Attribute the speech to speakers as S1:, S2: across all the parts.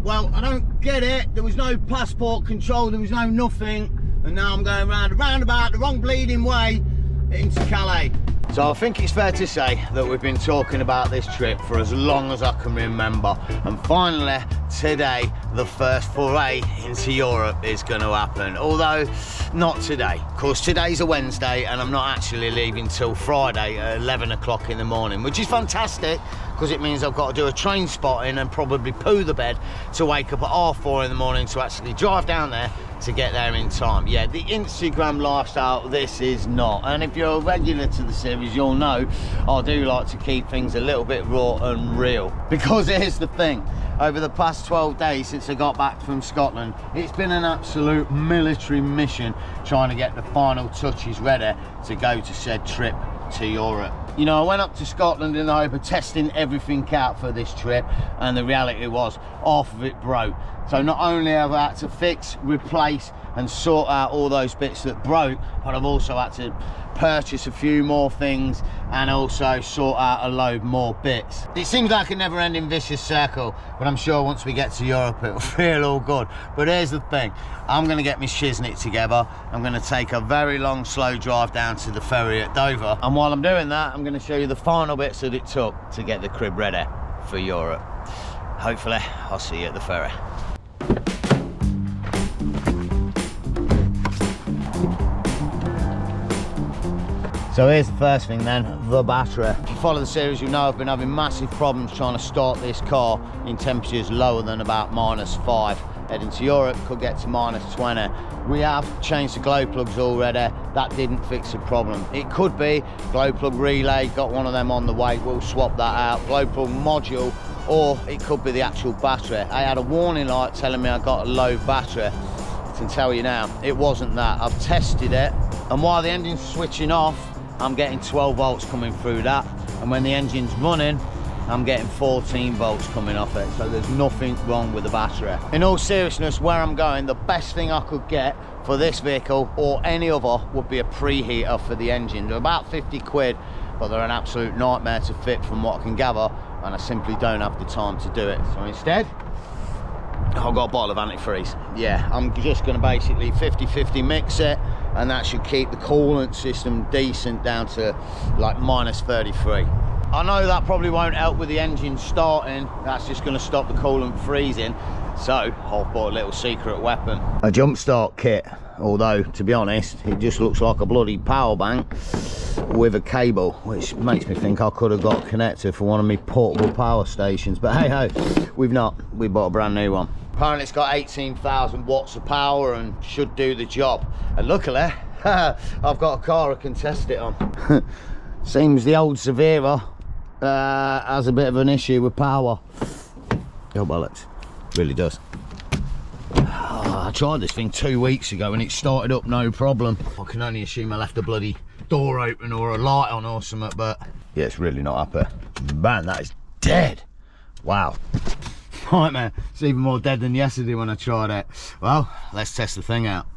S1: well, I don't get it. There was no passport control, there was no nothing, and now I'm going round about the wrong bleeding way into Calais. So I think it's fair to say that we've been talking about this trip for as long as I can remember, and finally today the first foray into Europe is going to happen, although not today. Of course, today's a Wednesday and I'm not actually leaving till Friday at 11 o'clock in the morning, which is fantastic because it means I've got to do a train spotting and probably poo the bed to wake up at 4:30 in the morning to actually drive down there to get there in time. Yeah, the Instagram lifestyle, this is not. And if you're a regular to the series, you'll know I do like to keep things a little bit raw and real. Because here's the thing, over the past 12 days since I got back from Scotland, it's been an absolute military mission trying to get the final touches ready to go to said trip to Europe. You know, I went up to Scotland in the hope of testing everything out for this trip, and the reality was half of it broke. So not only have I had to fix, replace and sort out all those bits that broke, but I've also had to purchase a few more things and also sort out a load more bits. It seems like a never-ending vicious circle, but I'm sure once we get to Europe it'll feel all good. But here's the thing, I'm going to get my shiznit together. I'm going to take a very long slow drive down to the ferry at Dover, and while I'm doing that I'm going to show you the final bits that it took to get the crib ready for Europe. Hopefully I'll see you at the ferry. So here's the first thing then, the battery. If you follow the series, you know I've been having massive problems trying to start this car in temperatures lower than about -5. Heading to Europe, could get to -20. We have changed the glow plugs already. That didn't fix the problem. It could be glow plug relay, got one of them on the way, we'll swap that out. Glow plug module, or it could be the actual battery. I had a warning light telling me I got a low battery. I can tell you now, it wasn't that. I've tested it, and while the engine's switching off, I'm getting 12 volts coming through that, and when the engine's running, I'm getting 14 volts coming off it, so there's nothing wrong with the battery. In all seriousness, where I'm going, the best thing I could get for this vehicle or any other would be a preheater for the engine. They're about 50 quid, but they're an absolute nightmare to fit from what I can gather, and I simply don't have the time to do it. So instead, I've got a bottle of antifreeze. Yeah, I'm just going to basically 50-50 mix it, and that should keep the coolant system decent down to like -33. I know that probably won't help with the engine starting, that's just going to stop the coolant freezing, so I've bought a little secret weapon. A jump start kit, although to be honest it just looks like a bloody power bank with a cable, which makes me think I could have got a connector for one of my portable power stations, but hey ho, we've not. We bought a brand new one. Apparently it's got 18,000 watts of power and should do the job, and luckily I've got a car I can test it on. Seems the old Severa has a bit of an issue with power. Oh bollocks, really does. I tried this thing 2 weeks ago and it started up no problem. I can only assume I left a bloody door open or a light on or something, but yeah, it's really not happy. Man, that is dead. Wow. Right man, it's even more dead than yesterday when I tried it. Well, let's test the thing out.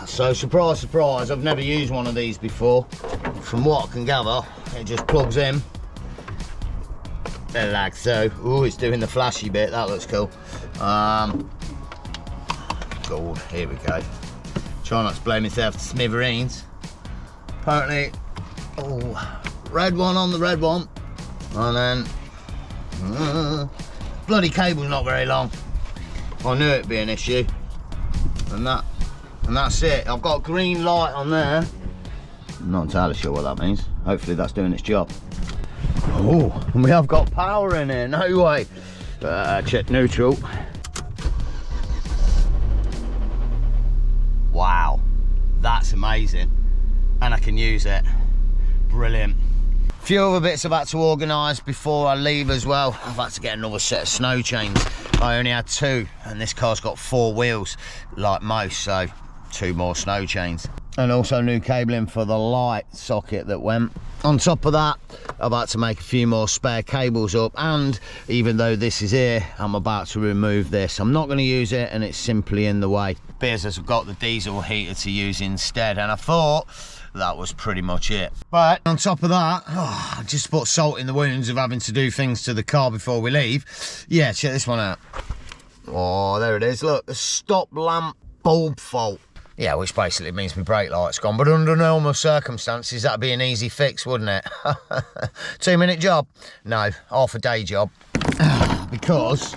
S1: So surprise, surprise, I've never used one of these before. From what I can gather, it just plugs in like so. Oh, it's doing the flashy bit, that looks cool. God, here we go. Try not to blow myself to smithereens. Apparently, oh, red one on the red one, and then bloody cable's not very long. I knew it'd be an issue, and that's it. I've got a green light on there. I'm not entirely sure what that means. Hopefully that's doing its job. Oh, and we have got power in here, no way. Check neutral. Wow, that's amazing. And I can use it. Brilliant. A few other bits I've had to organise before I leave as well. I've had to get another set of snow chains. I only had 2, and this car's got 4 wheels like most, so 2 more snow chains. And also new cabling for the light socket that went. On top of that, I've had to make a few more spare cables up, and even though this is here, I'm about to remove this. I'm not going to use it, and it's simply in the way. Beers has got the diesel heater to use instead, and I thought that was pretty much it. But on top of that, I just put salt in the wounds of having to do things to the car before we leave. Yeah, check this one out. Oh, there it is. Look, a stop lamp bulb fault. Yeah, which basically means my brake light's gone. But under normal circumstances, that'd be an easy fix, wouldn't it? 2-minute job? No, half a day job. Because,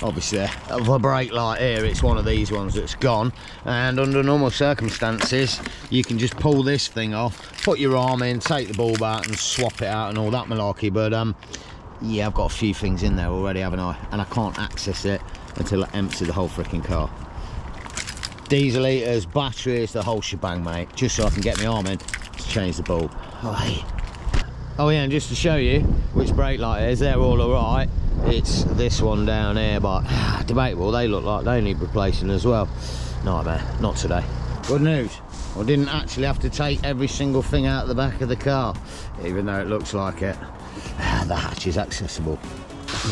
S1: obviously, the brake light here, it's one of these ones that's gone. And under normal circumstances, you can just pull this thing off, put your arm in, take the bulb out and swap it out and all that malarkey. But, yeah, I've got a few things in there already, haven't I? And I can't access it until I empty the whole freaking car. Diesel heaters, batteries, the whole shebang, mate. Just so I can get my arm in to change the bulb. Oh yeah, and just to show you which brake light it is, they're all alright. It's this one down here, but debatable. They look like they need replacing as well. Nightmare, not today. Good news, I didn't actually have to take every single thing out of the back of the car, even though it looks like it. The hatch is accessible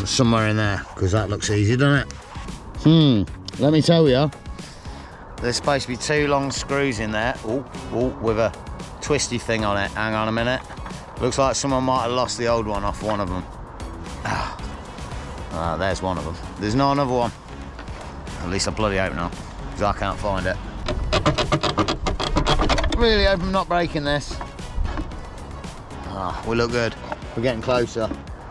S1: somewhere in there, because that looks easy, doesn't it? Let me tell you, there's supposed to be 2 long screws in there. With a twisty thing on it. Hang on a minute. Looks like someone might have lost the old one off one of them. There's one of them. There's not another one. At least I bloody hope not, because I can't find it. Really hope I'm not breaking this. We look good. We're getting closer.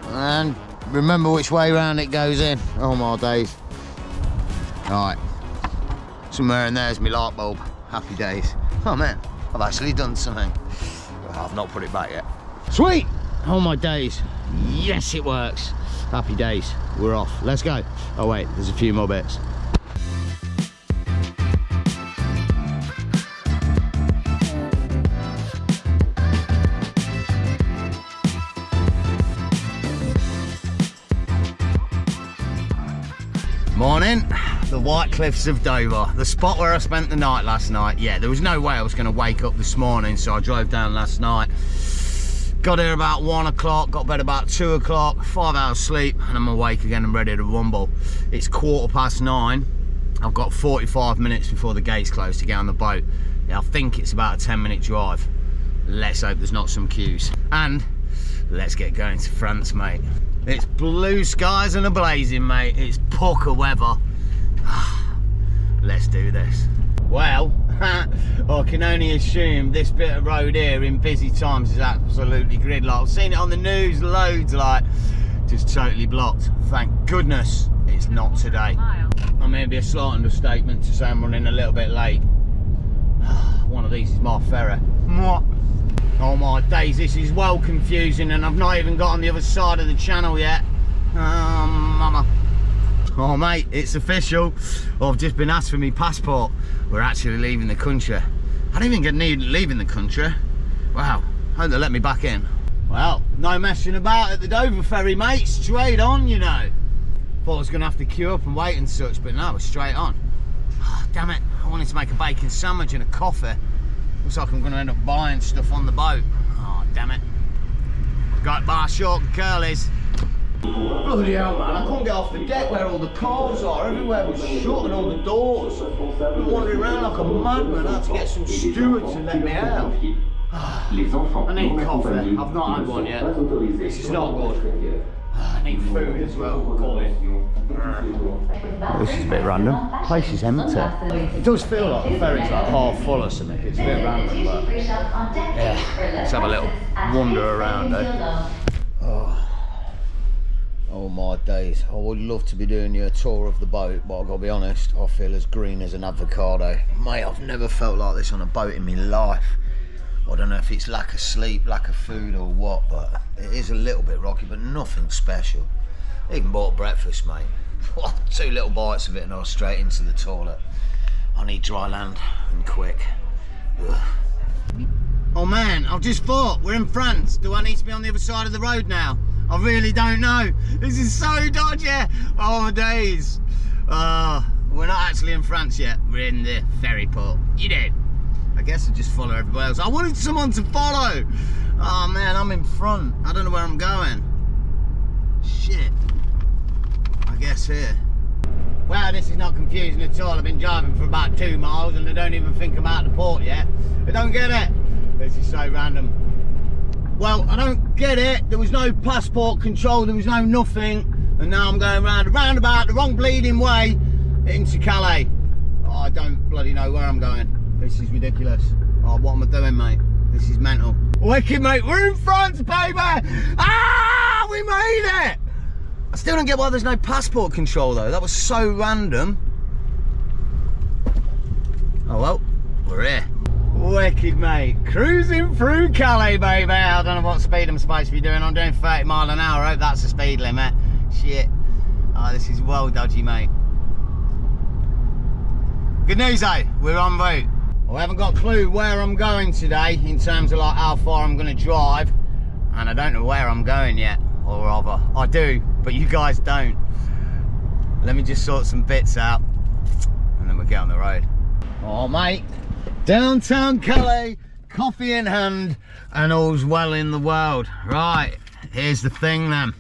S1: And remember which way round it goes in. Oh my days. Alright. Somewhere in there's my light bulb. Happy days. Oh man, I've actually done something. Well, I've not put it back yet. Sweet! Oh my days. Yes, it works. Happy days. We're off. Let's go. Oh wait, there's a few more bits. Morning. The White Cliffs of Dover, the spot where I spent the night last night. Yeah, there was no way I was going to wake up this morning, so I drove down last night. Got here about 1 o'clock, got bed about 2 o'clock, 5 hours sleep, and I'm awake again and ready to rumble. It's 9:15. I've got 45 minutes before the gates close to get on the boat. Yeah, I think it's about a 10-minute drive. Let's hope there's not some queues. And let's get going to France, mate. It's blue skies and a blazing, mate. It's pucker weather. Let's do this. Well, I can only assume this bit of road here in busy times is absolutely gridlocked. I've seen it on the news loads, like just totally blocked. Thank goodness it's not today. I may be a slight understatement to say I'm running a little bit late. One of these is my ferry. Oh my days, this is well confusing, and I've not even got on the other side of the channel yet. Mama. Oh mate, it's official. I've just been asked for my passport. We're actually leaving the country. I don't even get needed leaving the country. Wow, hope they let me back in. Well, no messing about at the Dover ferry, mate. Straight on, you know. Thought I was gonna have to queue up and wait and such, but no, we're straight on. Oh, damn it, I wanted to make a bacon sandwich and a coffee. Looks like I'm gonna end up buying stuff on the boat. Oh, damn it. Got to buy short and curlies. Bloody hell, man, I couldn't get off the deck where all the cars are. Everywhere was shut and all the doors. I'm wandering around like a madman. I had to get some stewards to let me out. I need coffee. I've not had one yet. This is not good. I need food as well, we'll call it. This is a bit random. The place is empty. It does feel like the ferry's like half full or something. It's a bit random, but yeah, let's have a little wander around, eh? Oh my days, I would love to be doing you a tour of the boat, but I've got to be honest, I feel as green as an avocado. Mate, I've never felt like this on a boat in my life. I don't know if it's lack of sleep, lack of food or what, but it is a little bit rocky, but nothing special. Even bought breakfast, mate. 2 little bites of it and I was straight into the toilet. I need dry land and quick. Ugh. Oh man, I've just thought, we're in France. Do I need to be on the other side of the road now? I really don't know. This is so dodgy. Oh my days. We're not actually in France yet. We're in the ferry port. You did. I guess I just follow everybody else. I wanted someone to follow. Oh man, I'm in front. I don't know where I'm going. Shit. I guess here. Well, this is not confusing at all. I've been driving for about 2 miles and I don't even think I'm out of the port yet. I don't get it. This is so random. Well, I don't get it. There was no passport control. There was no nothing. and now I'm going round a roundabout the wrong bleeding way into Calais. Oh, I don't bloody know where I'm going. This is ridiculous. Oh, what am I doing, mate? This is mental. Wicked, mate. We're in France, baby. Ah, we made it. I still don't get why there's no passport control though. That was so random. Oh well, we're here. Wicked, mate. Cruising through Calais, baby. I don't know what speed I'm supposed to be doing. I'm doing 30 miles an hour. I hope that's the speed limit. Shit. Oh, this is well dodgy, mate. Good news though, we're en route. I haven't got a clue where I'm going today in terms of like how far I'm going to drive, and I don't know where I'm going yet, or rather I do, but you guys don't. Let me just sort some bits out and then we'll get on the road. Oh mate, downtown Calais, coffee in hand, and all's well in the world. Right, here's the thing then.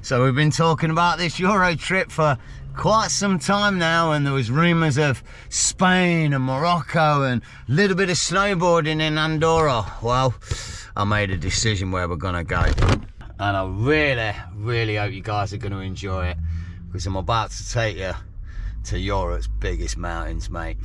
S1: So we've been talking about this Euro trip for quite some time now, and there was rumours of Spain and Morocco and a little bit of snowboarding in Andorra. Well, I made a decision where we're gonna go, and I really hope you guys are gonna enjoy it, because I'm about to take you to Europe's biggest mountains, mate.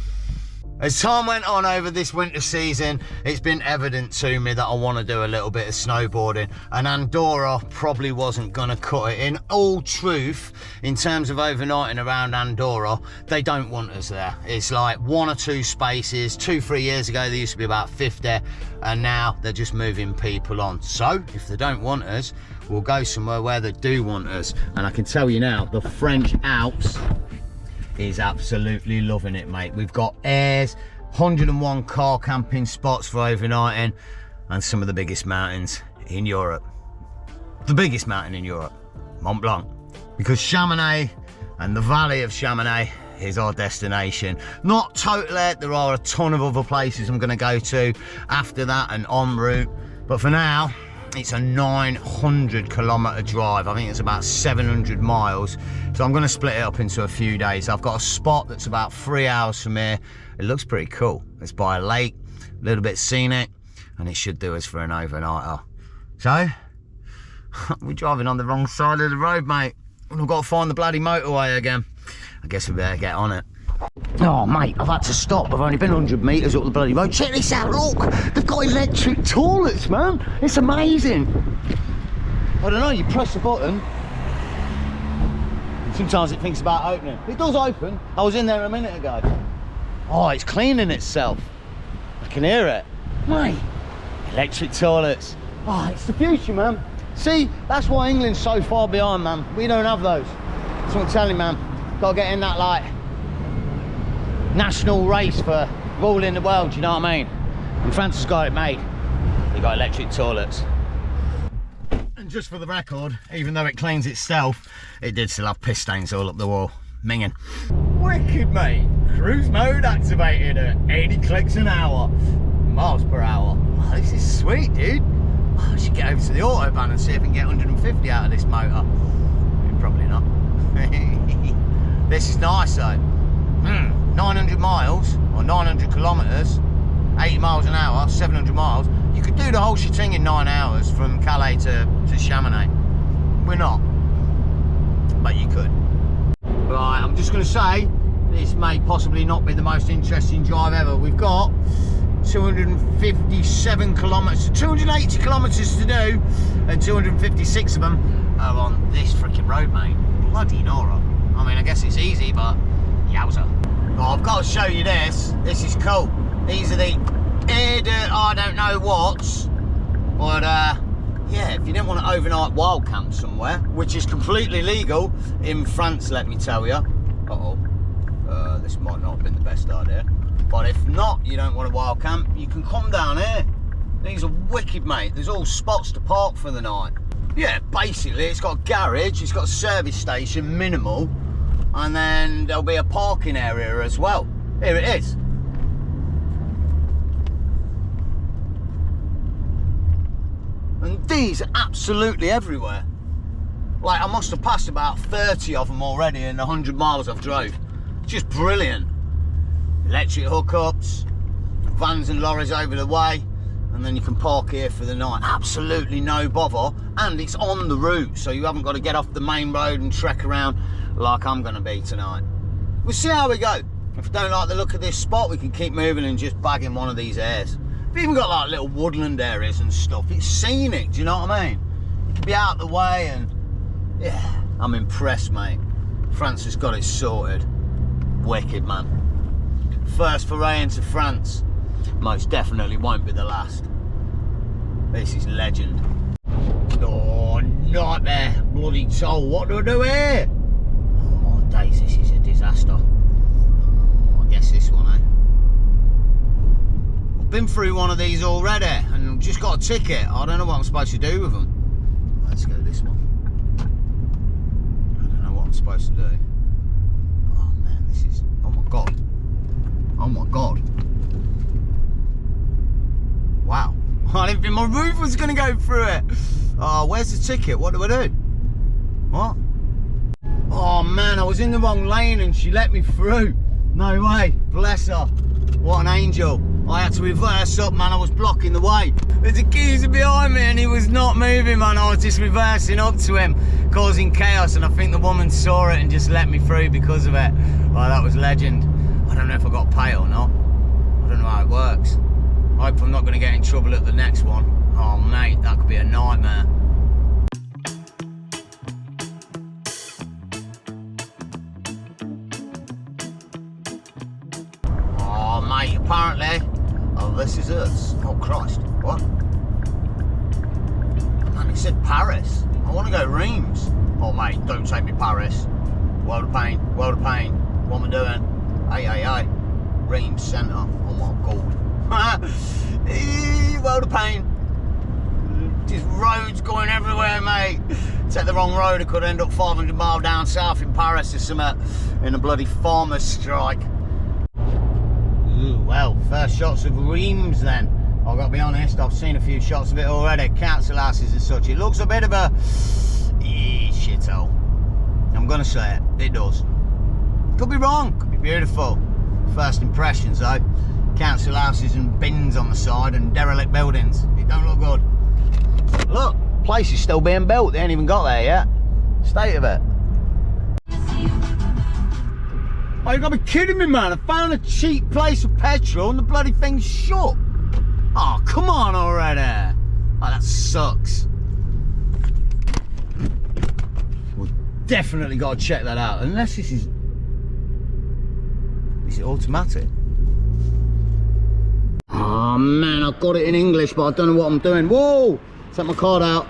S1: As time went on over this winter season, it's been evident to me that I want to do a little bit of snowboarding, and Andorra probably wasn't going to cut it. In all truth, in terms of overnighting around Andorra, they don't want us there. It's like 1 or 2 spaces. 2-3 years ago there used to be about 50, and now they're just moving people on. So if they don't want us, we'll go somewhere where they do want us. And I can tell you now, the French Alps is absolutely loving it, mate. We've got airs, 101 car camping spots for overnighting, and some of the biggest mountains in Europe. The biggest mountain in Europe, Mont Blanc, because Chamonix and the Valley of Chamonix is our destination. Not totally, there are a ton of other places I'm going to go to after that and en route, but for now it's a 900-kilometre drive. I think it's about 700 miles. So I'm going to split it up into a few days. I've got a spot that's about 3 hours from here. It looks pretty cool. It's by a lake, a little bit scenic, and it should do us for an overnighter. So, we're driving on the wrong side of the road, mate. We've got to find the bloody motorway again. I guess we better get on it. Oh mate, I've had to stop. I've only been 100 metres up the bloody road. Check this out, look! They've got electric toilets, man! It's amazing! I don't know, you press the button, sometimes it thinks about opening. It does open. I was in there a minute ago. Oh, it's cleaning itself. I can hear it. Mate, electric toilets. Oh, it's the future, man. See, that's why England's so far behind, man. We don't have those. That's what I'm telling you, man. Gotta get in that, like, national race for ruling the world, you know what I mean? And France has got it made. They got electric toilets. And just for the record, even though it cleans itself, it did still have piss stains all up the wall. Minging. Wicked, mate. Cruise mode activated at 80 clicks an hour. Miles per hour. Oh, this is sweet, dude. Oh, I should get over to the autobahn and see if we can get 150 out of this motor. Probably not. This is nice though. 900 miles or 900 kilometres, 80 miles an hour, 700 miles. You could do the whole shitting in 9 hours from Calais to Chamonix. We're not, but you could. Right, I'm just going to say this may possibly not be the most interesting drive ever. We've got 257 kilometres, 280 kilometres to do, and 256 of them are on this freaking road, mate. Bloody Nora. I mean, I guess it's easy, but yowza. Well, I've got to show you this. This is cool. These are the I don't know what's, but yeah, if you didn't want to overnight wild camp somewhere, which is completely legal in France, let me tell you. This might not have been the best idea, but if not, you don't want to wild camp, you can come down here. These are wicked, mate. There's all spots to park for the night. Yeah, basically it's got a garage, it's got a service station, minimal, and then there'll be a parking area as well. Here it is. And these are absolutely everywhere. Like, I must have passed about 30 of them already in the 100 miles I've drove. Just brilliant. Electric hookups, vans and lorries over the way, and and then you can park here for the night. Absolutely no bother, and it's on the route, so you haven't got to get off the main road and trek around like I'm going to be tonight. We'll see how we go. If we don't like the look of this spot, we can keep moving and just bag in one of these airs. We've even got like little woodland areas and stuff. It's scenic, do you know what I mean? You can be out the way, and yeah, I'm impressed, mate. France has got it sorted. Wicked, man. First foray into France. Most definitely won't be the last. This is legend. Oh, nightmare. Bloody toll. What do I do here? Oh my days, this is a disaster. Oh, I guess this one, eh? I've been through one of these already and just got a ticket. I don't know what I'm supposed to do with them. Let's go this one. I don't know what I'm supposed to do. Oh man, this is... oh my god. Oh my god. Wow. I didn't think my roof was going to go through it. Oh, where's the ticket? What do I do? What? Oh man, I was in the wrong lane and she let me through. No way. Bless her. What an angel. I had to reverse up, man. I was blocking the way. There's a geezer behind me and he was not moving, man. I was just reversing up to him, causing chaos, and I think the woman saw it and just let me through because of it. Oh, that was legend. I don't know if I got paid or not. I don't know how it works. I hope I'm not going to get in trouble at the next one. Oh mate, that could be a nightmare. Oh mate, apparently... oh, this is us. Oh Christ, what? Man, it said Paris. I want to go Reims. Oh mate, don't take me Paris. World of pain, world of pain. What am I doing? Hey. Reims Centre. Oh my god. World of pain. Just roads going everywhere, mate. Take the wrong road, I could end up 500 miles down south in Paris or something in a bloody farmer's strike. Ooh, well, first shots of Reims then. I've got to be honest, I've seen a few shots of it already. Council houses and such. It looks a bit of a shithole. I'm going to say it. It does. Could be wrong. Could be beautiful. First impressions though. Council houses and bins on the side and derelict buildings. It don't look good. Look, place is still being built. They ain't even got there yet. State of it. Oh, you gotta be kidding me, man. I found a cheap place for petrol and the bloody thing's shut. Oh, come on already. Oh, that sucks. We've definitely got to check that out. Unless this is... is it automatic? Oh man, I've got it in English, but I don't know what I'm doing. Whoa! Take my card out.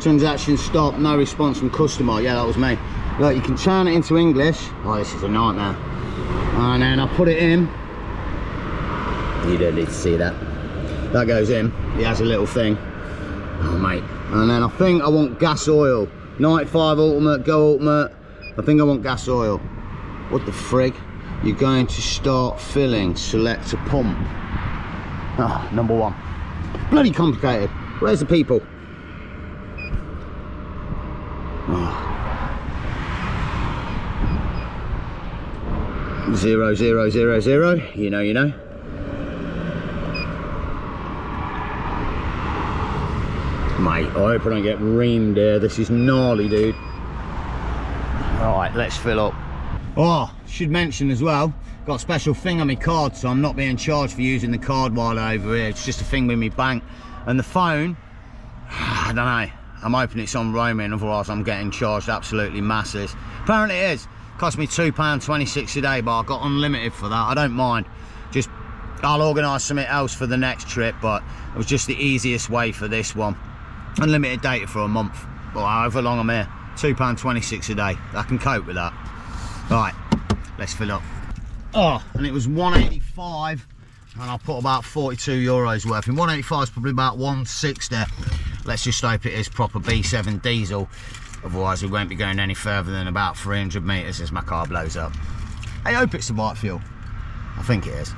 S1: Transaction stop, no response from customer. Yeah, that was me. Look, you can turn it into English. Oh, this is a nightmare. And then I put it in. You don't need to see that. That goes in. It has a little thing. Oh, mate. And then I think I want gas oil. 95 ultimate, go ultimate. I think I want gas oil. What the frig? You're going to start filling. Select a pump. Oh, number one. Bloody complicated. Where's the people? Oh. 0, 0, 0, 0. You know, you know. Mate, I hope I don't get reamed here. This is gnarly, dude. Alright, let's fill up. Oh, should mention as well, got a special thing on my card, so I'm not being charged for using the card while over here. It's just a thing with my bank. And the phone, I don't know. I'm hoping it's on roaming, otherwise I'm getting charged absolutely masses. Apparently it is. Cost me £2.26 a day, but I got unlimited for that. I don't mind. Just, I'll organise something else for the next trip, but it was just the easiest way for this one. Unlimited data for a month. Well, however long I'm here. £2.26 a day. I can cope with that. Right, let's fill up. Oh, and it was 185, and I put about 42 euros worth. And 185 is probably about 160. Let's just hope it is proper B7 diesel. Otherwise, we won't be going any further than about 300 metres as my car blows up. I hope it's the right fuel. I think it is.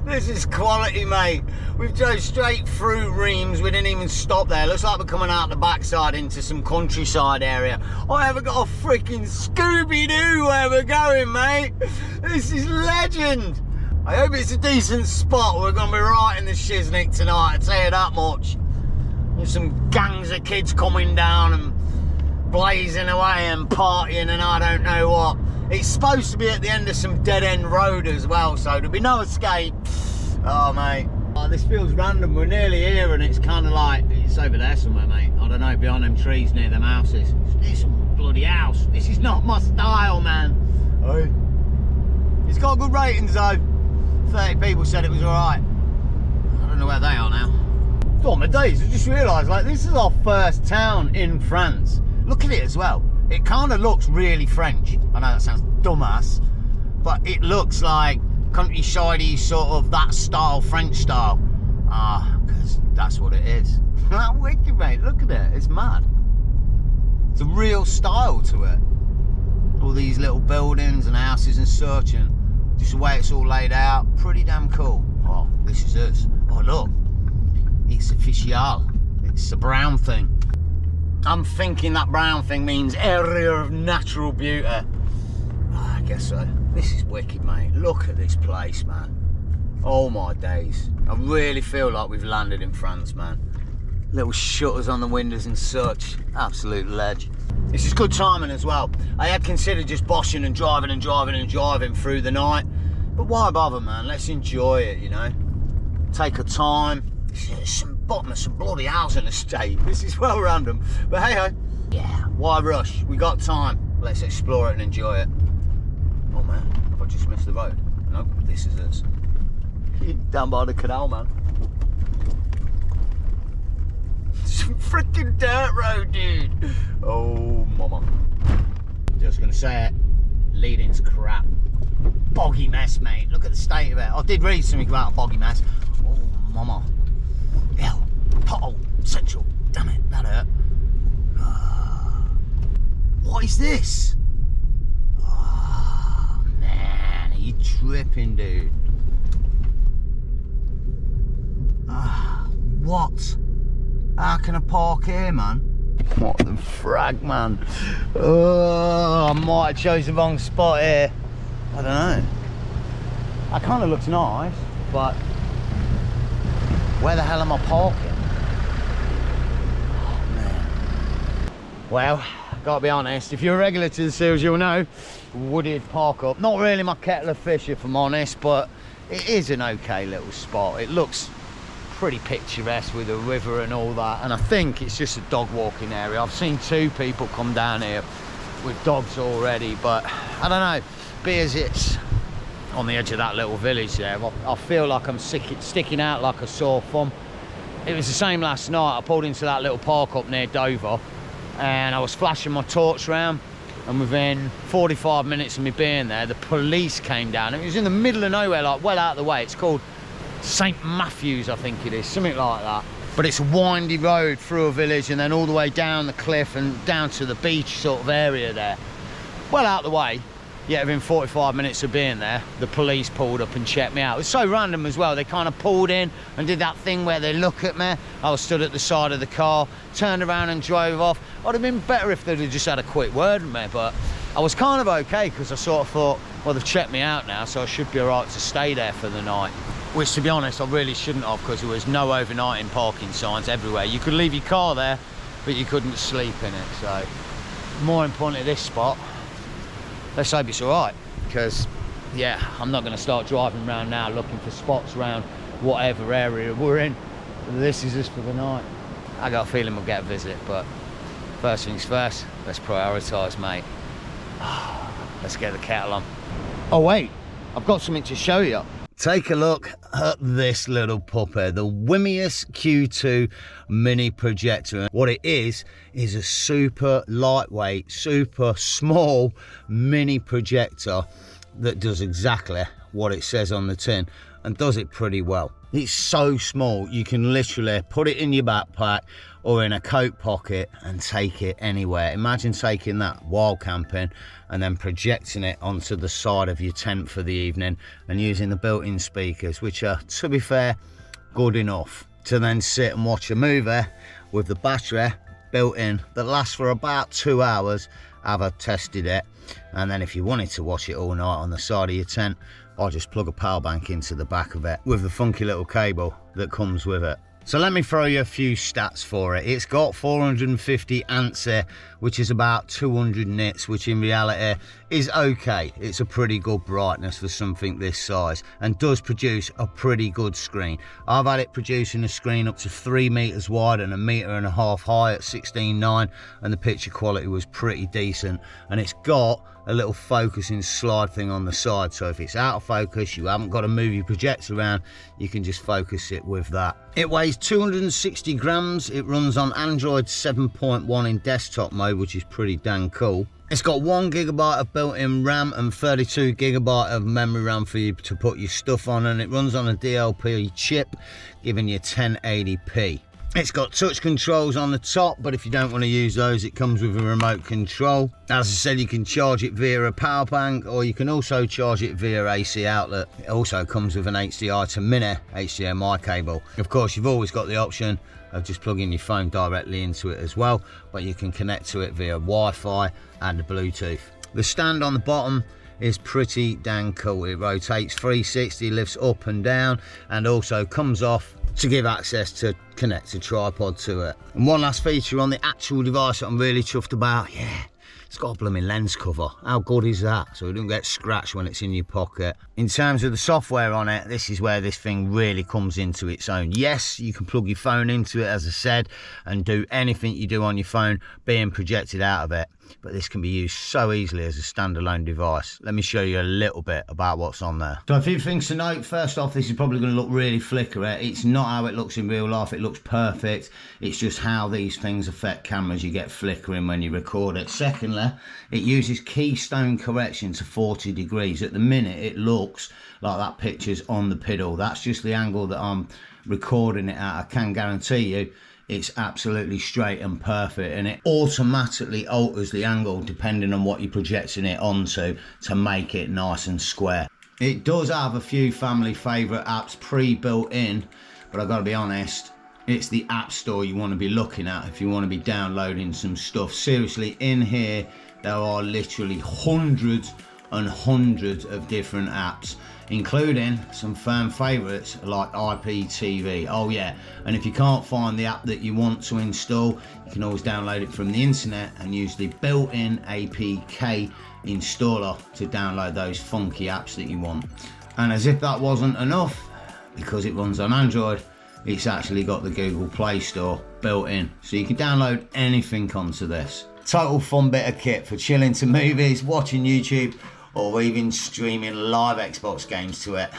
S1: This is quality, mate. We've drove straight through Reims. We didn't even stop there. Looks like we're coming out the backside into some countryside area. I haven't got a freaking Scooby-Doo where we're going, mate. This is legend. I hope it's a decent spot. We're going to be right in the shiznick tonight, I tell you that much. There's some gangs of kids coming down and blazing away and partying and I don't know what. It's supposed to be at the end of some dead-end road as well, so there'll be no escape. Oh, mate. Oh, this feels random. We're nearly here and it's kind of like, it's over there somewhere, mate. I don't know, behind them trees near them houses. It's some bloody house. This is not my style, man. Oh. It's got good ratings, though. 30 people said it was alright. I don't know where they are now. Oh my days, I just realised, like, this is our first town in France. Look at it as well. It kind of looks really French. I know that sounds dumbass, but it looks like countryside-y, sort of that style, French style. Because that's what it is. That wicked, mate. Look at it. It's mad. It's a real style to it. All these little buildings and houses and such, and just the way it's all laid out, pretty damn cool. Oh, this is us. Oh, look, it's official. It's a brown thing. I'm thinking that brown thing means area of natural beauty. Oh, I guess so. This is wicked, mate. Look at this place, man. Oh my days. I really feel like we've landed in France, man. Little shutters on the windows and such. Absolute ledge. This is good timing as well. I had considered just boshing and driving and driving and driving through the night. But why bother, man? Let's enjoy it, you know? Take our time. There's some bottom of some bloody housing estate. This is well random. But hey ho. Yeah, why rush? We got time. Let's explore it and enjoy it. Oh man, have I just missed the road? Nope, this is us. Down by the canal, man. Some freaking dirt road, dude. Oh, mama. Just gonna say it. Leading's crap. Boggy mess, mate. Look at the state of it. I did read something about a boggy mess. Oh, mama. Hell, pothole central. Damn it, that hurt. What is this? Oh, man, are you tripping, dude? What? How can I park here, man? What the frag, man? Oh, I might have chosen the wrong spot here. I don't know. That kind of looks nice, but where the hell am I parking? Oh, man. Well, gotta be honest, if you're a regular to the series, you'll know wooded park up. Not really my kettle of fish, if I'm honest, but it is an okay little spot. It looks pretty picturesque with a river and all that, and I think it's just a dog walking area. I've seen 2 people come down here with dogs already, but I don't know, be as it's on the edge of that little village there, I feel like I'm sticking out like a sore thumb. It was the same last night. I pulled into that little park up near Dover and I was flashing my torch round, and within 45 minutes of me being there, the police came down. It was in the middle of nowhere, like well out of the way. It's called St. Matthew's, I think it is, something like that. But it's a windy road through a village and then all the way down the cliff and down to the beach sort of area there. Well out of the way, yet within 45 minutes of being there, the police pulled up and checked me out. It was so random as well. They kind of pulled in and did that thing where they look at me. I was stood at the side of the car, turned around and drove off. I'd have been better if they'd have just had a quick word with me, but I was kind of okay because I sort of thought, well, they've checked me out now, so I should be all right to stay there for the night. Which, to be honest, I really shouldn't have, because there was no overnighting parking signs everywhere. You could leave your car there, but you couldn't sleep in it. So, more importantly, this spot, let's hope it's all right, because, yeah, I'm not going to start driving around now looking for spots around whatever area we're in. This is just for the night. I got a feeling we'll get a visit, but first things first, let's prioritise, mate. Let's get the kettle on. Oh, wait, I've got something to show you. Take a look at this little puppy, the Wimius Q2 mini projector. What it is a super lightweight, super small mini projector that does exactly what it says on the tin and does it pretty well. It's so small, you can literally put it in your backpack or in a coat pocket and take it anywhere. Imagine taking that while camping and then projecting it onto the side of your tent for the evening and using the built-in speakers, which are, to be fair, good enough to then sit and watch a movie with the battery built in that lasts for about 2 hours I've tested it. And then if you wanted to watch it all night on the side of your tent, I'll just plug a power bank into the back of it with the funky little cable that comes with it. So let me throw you a few stats for it. It's got 450 ANSI, which is about 200 nits, which in reality is okay. It's a pretty good brightness for something this size, and does produce a pretty good screen. I've had it producing a screen up to 3 meters wide and 1.5 meters high at 16:9, and the picture quality was pretty decent. And it's got a little focusing slide thing on the side, so if it's out of focus, you haven't got to move your projector around, you can just focus it with that. It weighs 260 grams. It runs on Android 7.1 in desktop mode, which is pretty dang cool. It's got 1 gigabyte of built-in RAM and 32 gigabyte of memory RAM for you to put your stuff on, and it runs on a DLP chip, giving you 1080p. It's got touch controls on the top, but if you don't want to use those, it comes with a remote control. As I said, you can charge it via a power bank, or you can also charge it via AC outlet. It also comes with an HDI to mini HDMI cable. Of course, you've always got the option of just plugging your phone directly into it as well, but you can connect to it via Wi-Fi and Bluetooth. The stand on the bottom is pretty dang cool. It rotates 360, lifts up and down, and also comes off to give access to connect a tripod to it. And one last feature on the actual device that I'm really chuffed about, yeah, it's got a blooming lens cover. How good is that? So it doesn't get scratched when it's in your pocket. In terms of the software on it, this is where this thing really comes into its own. Yes, you can plug your phone into it, as I said, and do anything you do on your phone being projected out of it. But this can be used so easily as a standalone device. Let me show you a little bit about what's on there. So a few things to note. First off, this is probably going to look really flickery. It's not how it looks in real life. It looks perfect. It's just how these things affect cameras. You get flickering when you record it. Secondly, it uses keystone correction to 40 degrees. At the minute, it looks like that picture's on the pedal. That's just the angle that I'm recording it at. I can guarantee you it's absolutely straight and perfect, and it automatically alters the angle depending on what you're projecting it onto to make it nice and square. It does have a few family favorite apps pre-built in, but I've got to be honest, it's the app store you want to be looking at if you want to be downloading some stuff. Seriously, in here there are literally hundreds and hundreds of different apps, including some fan favorites like IPTV. Oh yeah, and if you can't find the app that you want to install, you can always download it from the internet and use the built-in APK installer to download those funky apps that you want. And as if that wasn't enough, because it runs on Android, it's actually got the Google Play Store built in, so you can download anything onto this. Total fun bit of kit for chilling to movies, watching YouTube, or even streaming live Xbox games to it.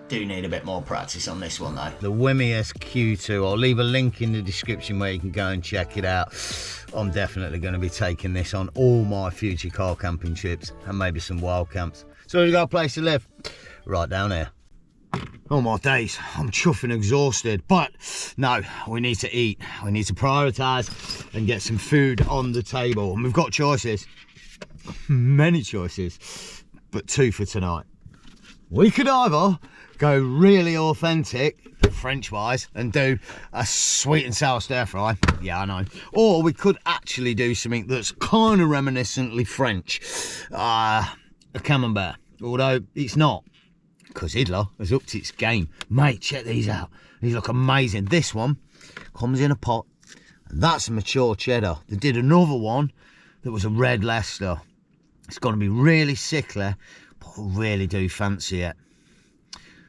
S1: Do need a bit more practice on this one though. The Wimius Q2, I'll leave a link in the description where you can go and check it out. I'm definitely going to be taking this on all my future car camping trips, and maybe some wild camps. So we've got a place to live right down here. Oh my days, I'm chuffing exhausted, but no, we need to eat. We need to prioritise and get some food on the table, and we've got choices, many choices, but 2 for tonight. We could either go really authentic, French wise, and do a sweet and sour stir fry, yeah I know, or we could actually do something that's kind of reminiscently French, a camembert, although it's not, because Idler has upped its game. Mate, check these out, these look amazing. This one comes in a pot, and that's a mature cheddar. They did another one that was a red Leicester. It's going to be really sickly, but I really do fancy it.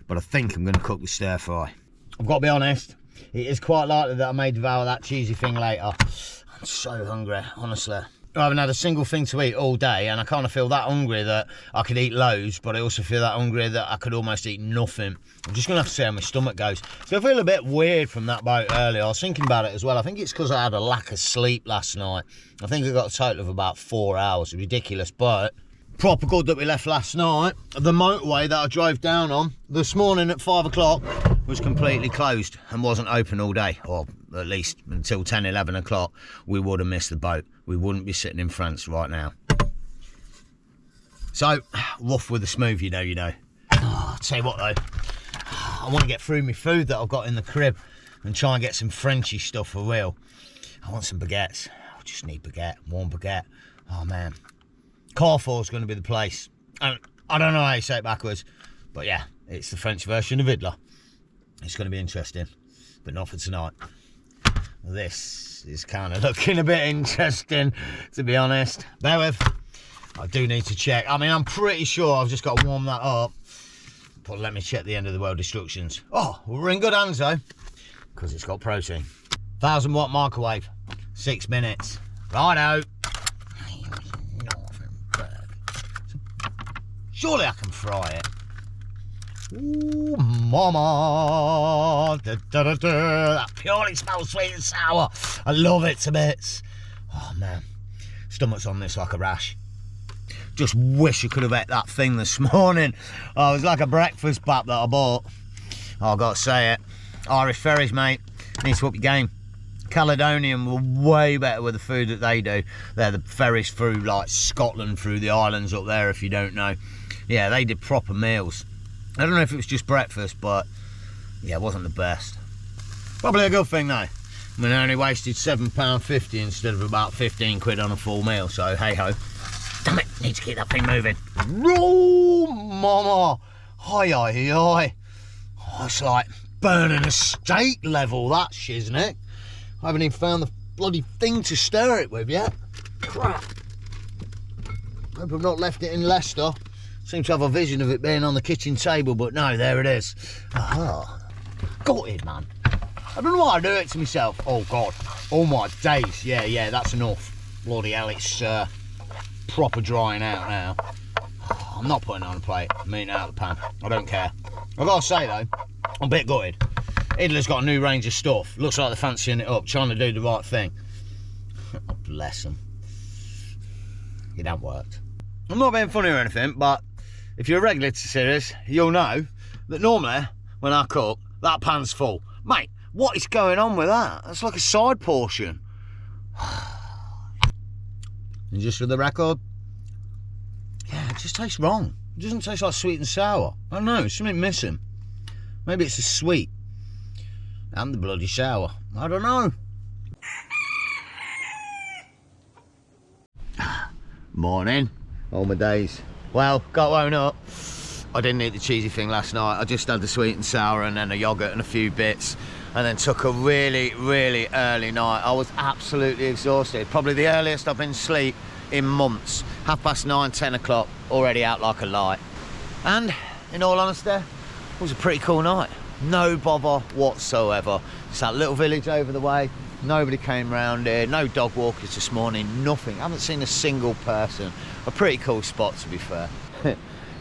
S1: But I think I'm going to cook the stir fry. I've got to be honest, it is quite likely that I may devour that cheesy thing later. I'm so hungry, honestly. I haven't had a single thing to eat all day, and I kind of feel that hungry that I could eat loads, but I also feel that hungry that I could almost eat nothing. I'm just going to have to see how my stomach goes. So I feel a bit weird from that boat earlier. I was thinking about it as well. I think it's because I had a lack of sleep last night. I think I got a total of about 4 hours. Ridiculous, but proper good that we left last night. The motorway that I drove down on this morning at 5 o'clock was completely closed and wasn't open all day, or at least until 10, 11 o'clock. We would have missed the boat. We wouldn't be sitting in France right now. So, rough with the smooth, you know. Oh, I'll tell you what though, I want to get through my food that I've got in the crib and try and get some Frenchy stuff for real. I want some baguettes. I just need baguette, warm baguette. Oh man, Carrefour's going to be the place. And I don't know how you say it backwards, but yeah, it's the French version of Idler. It's going to be interesting, but not for tonight. This is kind of looking a bit interesting, to be honest. Bear with. I do need to check. I mean, I'm pretty sure I've just got to warm that up. But let me check the end of the world instructions. Oh, we're in good hands though, because it's got protein. 1000-watt microwave, 6 minutes. Righto. Surely I can fry it. Ooh, mama. Da, da, da, da. That purely smells sweet and sour. I love it to bits. Oh man, stomach's on this like a rash. Just wish I could have ate that thing this morning. Oh, it was like a breakfast bap that I bought. Oh, I've got to say it. Irish ferries, mate. Needs to up your game. Caledonian were way better with the food that they do. They're the ferries through like Scotland, through the islands up there, if you don't know. Yeah, they did proper meals. I don't know if it was just breakfast, but yeah, it wasn't the best. Probably a good thing though. I mean, I only wasted £7.50 instead of about 15 quid on a full meal, so hey ho. Damn it, need to keep that thing moving. Oh, mama. Hi, hi, hi. Oh, it's like burning a steak level, that isn't it? I haven't even found the bloody thing to stir it with yet. Crap. Hope I've not left it in Leicester. Seem to have a vision of it being on the kitchen table, but no, there it is. Aha. Gutted, man. I don't know why I do it to myself. Oh, God. Oh, my days. Yeah, that's enough. Bloody hell, it's proper drying out now. Oh, I'm not putting it on a plate. I'm eating it out of the pan. I don't care. I've got to say, though, I'm a bit gutted. Idler's got a new range of stuff. Looks like they're fancying it up, trying to do the right thing. Oh, bless them. It hasn't worked. I'm not being funny or anything, but if you're a regular to series, you'll know that normally, when I cook, that pan's full. Mate, what is going on with that? That's like a side portion. And just for the record, yeah, it just tastes wrong. It doesn't taste like sweet and sour. I don't know, there's something missing. Maybe it's the sweet and the bloody sour. I don't know. Morning. All my days. Well, got woken up. I didn't eat the cheesy thing last night. I just had the sweet and sour and then a yoghurt and a few bits, and then took a really, really early night. I was absolutely exhausted. Probably the earliest I've been asleep in months. 9:30, 10 o'clock, already out like a light. And in all honesty, it was a pretty cool night. No bother whatsoever. It's that little village over the way. Nobody came round here. No dog walkers this morning. Nothing. I haven't seen a single person. A pretty cool spot, to be fair.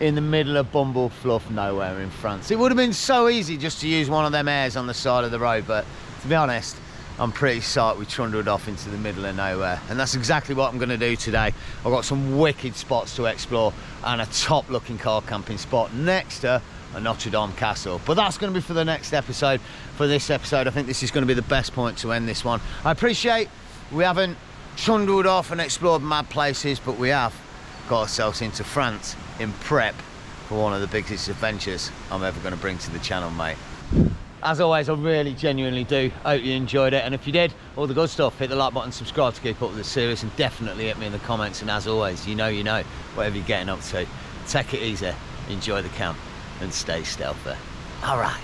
S1: In the middle of bumble fluff nowhere in France. It would have been so easy just to use one of them airs on the side of the road, but to be honest, I'm pretty psyched we trundled off into the middle of nowhere, and that's exactly what I'm going to do today. I've got some wicked spots to explore and a top looking car camping spot next to a Notre Dame castle, but that's going to be for the next episode. For this episode, I think this is going to be the best point to end this one. I appreciate we haven't trundled off and explored mad places, but we have got ourselves into France in prep for one of the biggest adventures I'm ever going to bring to the channel, mate. As always, I really genuinely do hope you enjoyed it, and if you did, all the good stuff, hit the like button, subscribe to keep up with the series, and definitely hit me in the comments. And as always, you know, whatever you're getting up to, take it easy, enjoy the camp, and stay stealthy. All right.